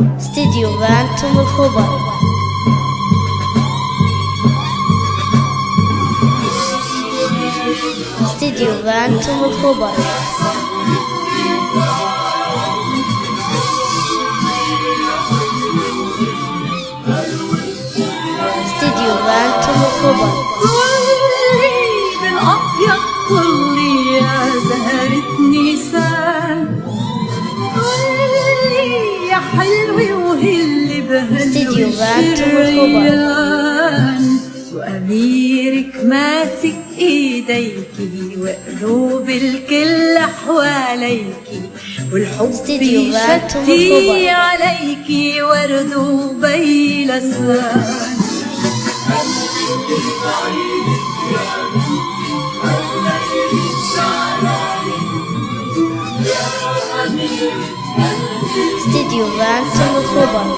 استديو بانتم الخبر. استديو بانتم الخبر. استديو بانتم الخبر. طلي بالأبيض طلي يا زهرة نيسان، طلي يا حلوة وهلي استديو بانتم الشريان، وأميرك ماسك إيديكي وقلوب الكل حواليكي، والحب يشتي عليكي ورد وبيلسان. استديو بانتم الخبر.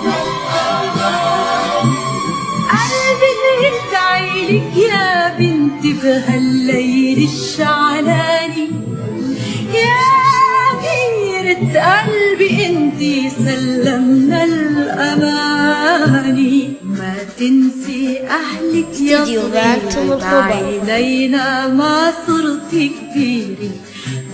قلبي بيدعيلك يا بنتي بهالليل الشعلاني، يا أميرة قلبي انتي سلمنا الأماني، ما تنسي أهلك يا صغيرة علينا ما صرتي كبيرة،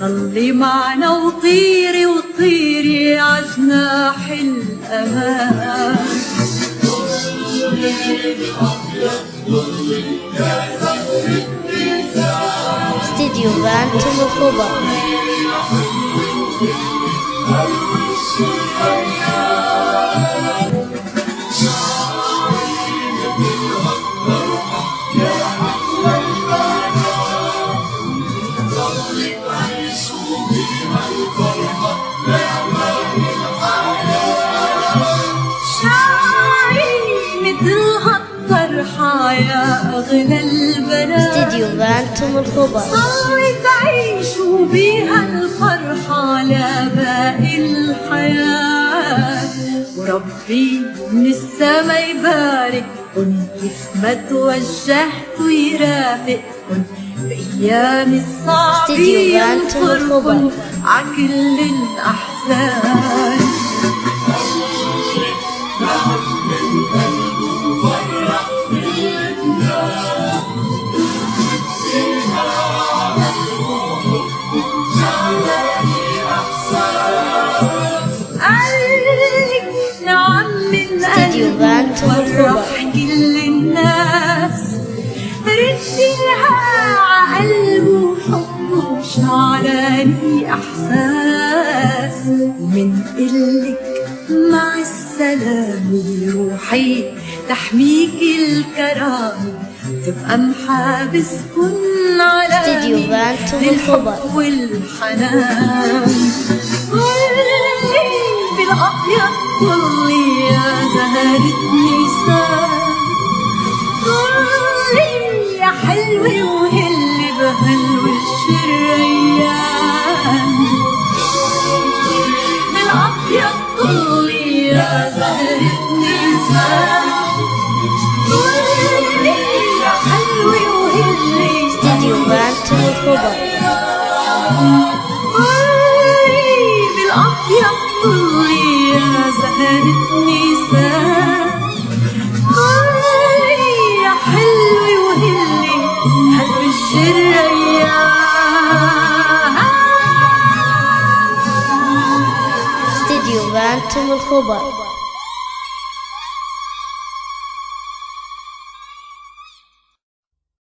ضلي معنا وطيري وطيري عجناح الأمان. استديو بانتم الخبر. يا أغلى البنات استديو بانتم الخبر. صلي تعيشوا بيها الفرحة على باقي الحياة، وربي من السما يبارككن كيف ما توجهتوا يرافقكن بأيام الصعبة ينصركن عكل الأحزان. استديو بانتم الخبر. كل الناس رديها عقلبه وحبه وشعلاني احساس، ومن قلك مع السلامة روحي تحميكي الكرامة، تبقى محابسكن على استديو بانتم الخبر. والحنان. بالأبيض طلي يا زهرة نيسان، طلي يا حلوة وهلي بهالوش الريان، بالأبيض طلي يا زهرة نيسان، طلي يا حلوة وهلي استديو بانتم الخبر. طلي بالأبيض طلي يا زهرة نيسان، طلي يا حلوة وهلي هالوش الريان. استديو بانتم الخبر.